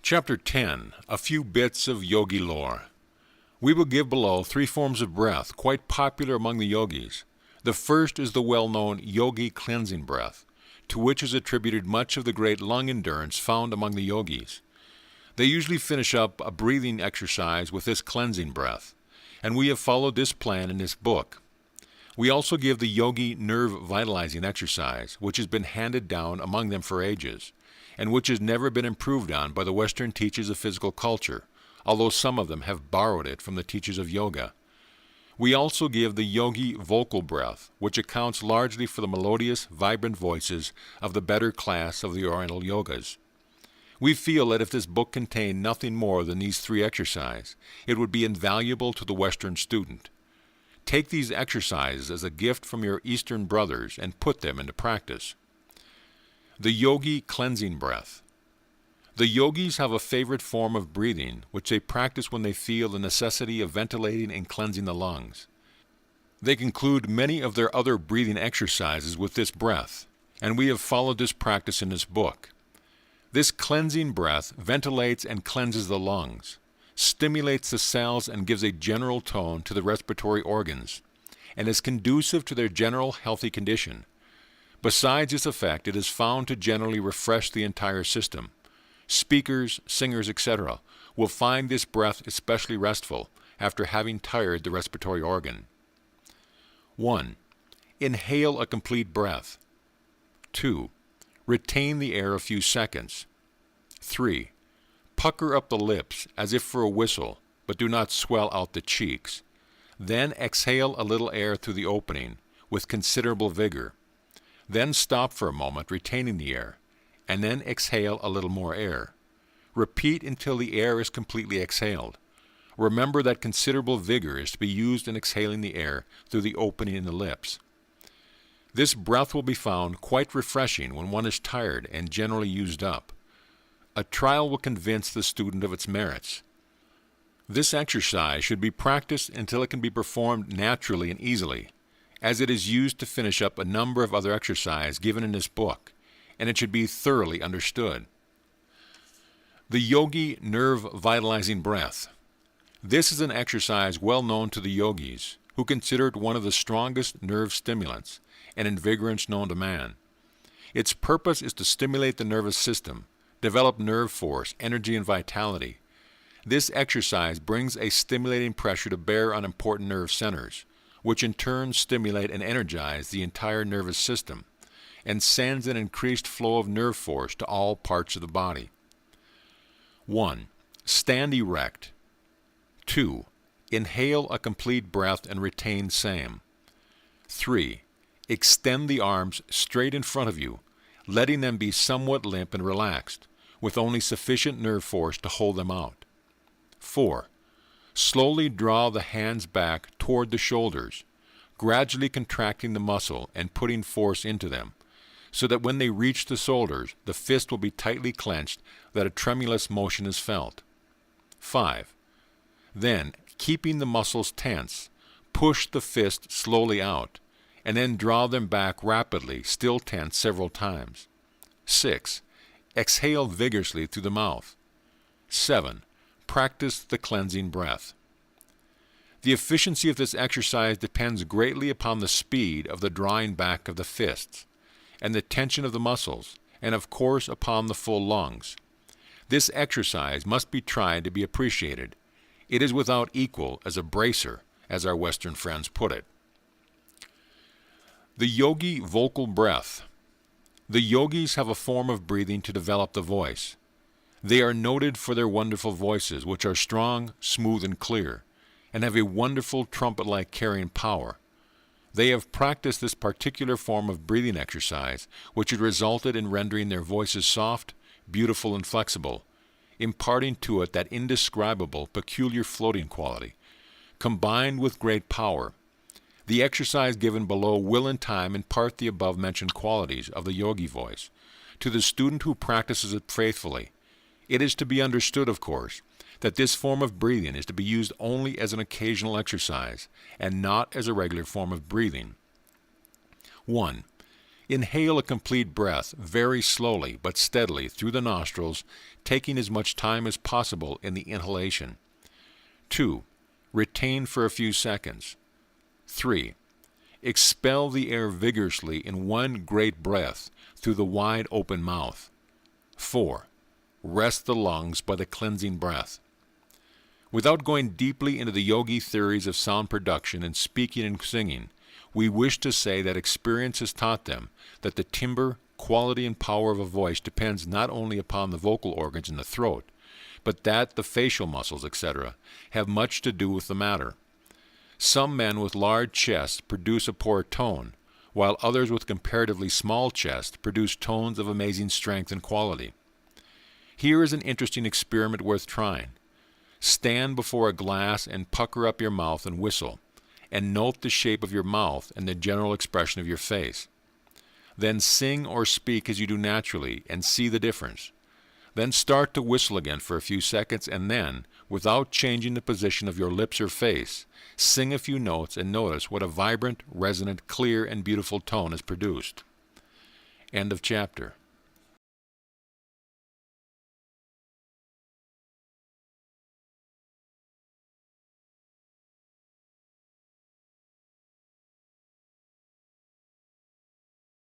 Chapter 10. A few bits of yogi lore. We will give below 3 forms of breath quite popular among the yogis. The first is the well-known yogi cleansing breath, to which is attributed much of the great lung endurance found among the yogis. They usually finish up a breathing exercise with this cleansing breath, and we have followed this plan in this book. We also give the yogi nerve vitalizing exercise, which has been handed down among them for ages, and which has never been improved on by the Western teachers of physical culture, although some of them have borrowed it from the teachers of yoga. We also give the yogi vocal breath, which accounts largely for the melodious, vibrant voices of the better class of the Oriental yogas. We feel that if this book contained nothing more than these 3 exercises, it would be invaluable to the Western student. Take these exercises as a gift from your Eastern brothers and put them into practice. The yogi cleansing breath. The yogis have a favorite form of breathing which they practice when they feel the necessity of ventilating and cleansing the lungs. They conclude many of their other breathing exercises with this breath, and we have followed this practice in this book. This cleansing breath ventilates and cleanses the lungs, stimulates the cells and gives a general tone to the respiratory organs, and is conducive to their general healthy condition. Besides this effect, it is found to generally refresh the entire system. Speakers, singers, etc. will find this breath especially restful after having tired the respiratory organ. 1. Inhale a complete breath. 2. Retain the air a few seconds. 3. Pucker up the lips as if for a whistle, but do not swell out the cheeks. Then exhale a little air through the opening with considerable vigor. Then stop for a moment, retaining the air, and then exhale a little more air. Repeat until the air is completely exhaled. Remember that considerable vigor is to be used in exhaling the air through the opening in the lips. This breath will be found quite refreshing when one is tired and generally used up. A trial will convince the student of its merits. This exercise should be practiced until it can be performed naturally and easily, as it is used to finish up a number of other exercises given in this book, and it should be thoroughly understood. The yogi nerve vitalizing breath. This is an exercise well known to the yogis, who consider it one of the strongest nerve stimulants and invigorants known to man. Its purpose is to stimulate the nervous system, develop nerve force, energy, and vitality. This exercise brings a stimulating pressure to bear on important nerve centers, which in turn stimulate and energize the entire nervous system, and sends an increased flow of nerve force to all parts of the body. 1. Stand erect. 2. Inhale a complete breath and retain same. 3. Extend the arms straight in front of you, letting them be somewhat limp and relaxed, with only sufficient nerve force to hold them out. 4. Slowly draw the hands back toward the shoulders, gradually contracting the muscle and putting force into them, so that when they reach the shoulders, the fist will be tightly clenched that a tremulous motion is felt. 5. Then, keeping the muscles tense, push the fist slowly out, and then draw them back rapidly, still tense several times. 6. Exhale vigorously through the mouth. 7. Practice the cleansing breath. The efficiency of this exercise depends greatly upon the speed of the drawing back of the fists, and the tension of the muscles, and of course upon the full lungs. This exercise must be tried to be appreciated. It is without equal as a bracer, as our Western friends put it. The yogi vocal breath. The yogis have a form of breathing to develop the voice. They are noted for their wonderful voices, which are strong, smooth, and clear, and have a wonderful trumpet-like carrying power. They have practiced this particular form of breathing exercise, which has resulted in rendering their voices soft, beautiful, and flexible, imparting to it that indescribable, peculiar floating quality, combined with great power. The exercise given below will in time impart the above-mentioned qualities of the yogi voice to the student who practices it faithfully. It is to be understood, of course, that this form of breathing is to be used only as an occasional exercise and not as a regular form of breathing. 1. Inhale a complete breath very slowly but steadily through the nostrils, taking as much time as possible in the inhalation. 2. Retain for a few seconds. 3. Expel the air vigorously in one great breath through the wide open mouth. 4. Rest the lungs by the cleansing breath. Without going deeply into the yogi theories of sound production and speaking and singing, we wish to say that experience has taught them that the timbre, quality, and power of a voice depends not only upon the vocal organs in the throat, but that the facial muscles, etc., have much to do with the matter. Some men with large chests produce a poor tone, while others with comparatively small chests produce tones of amazing strength and quality. Here is an interesting experiment worth trying. Stand before a glass and pucker up your mouth and whistle, and note the shape of your mouth and the general expression of your face. Then sing or speak as you do naturally and see the difference. Then start to whistle again for a few seconds and then, without changing the position of your lips or face, sing a few notes and notice what a vibrant, resonant, clear, and beautiful tone is produced. End of chapter.